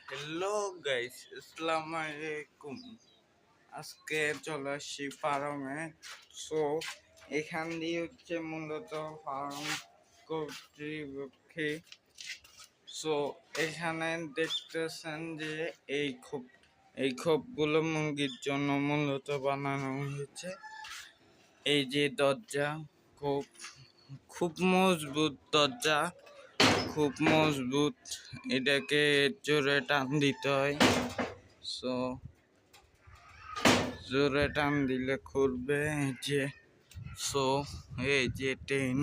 Hello guys, আসসালামু আলাইকুম। আজকে চলে আসছি ফার্মে। সো এখান দিয়ে মূলত ফার্ম কর্তৃপক্ষে। সো এখানে দেখতেছেন যে এই খোপগুলো মুরগির জন্য মূলত বানানো হয়েছে। এই যে দরজা, খোপ খুব মজবুত দরজা, খুব মজবুত। এটাকে জোরে টান দিতে হয়। সো জোরে টান দিলে খুলবে। এই যে ট্রেন,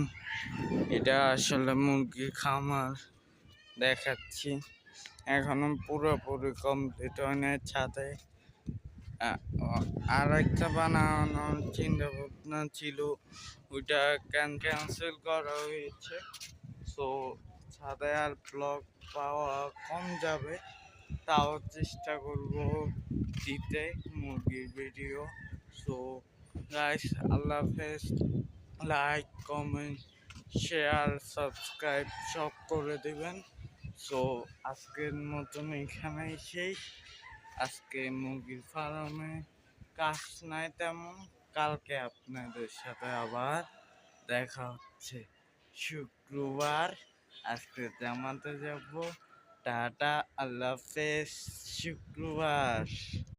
এটা আসলে মুরগির খামার দেখাচ্ছি। এখনো পুরোপুরি কমপ্লিট হয় না। ছাদে আর একটা বানানোর চিন্তা ভাবনা ছিল, ওইটা ক্যান্সেল করা হয়েছে। সো ছাদে আর ব্লগ পাওয়া কম যাবে, তাও চেষ্টা করব দিতে মুরগির ভিডিও। সো গাইস, আল্লাহ হাফেজ। লাইক, কমেন্ট, শেয়ার, সাবস্ক্রাইব সব করে দেবেন। সো আজকের মতন এখানেই শেষ। আজকে মুরগির ফার্মে কাজ নাই তেমন। কালকে আপনাদের সাথে আবার দেখা হচ্ছে শুক্রবার। আজকে জামাতে যাব। টাটা, আল্লাহ হাফেজ। শুক্রবার।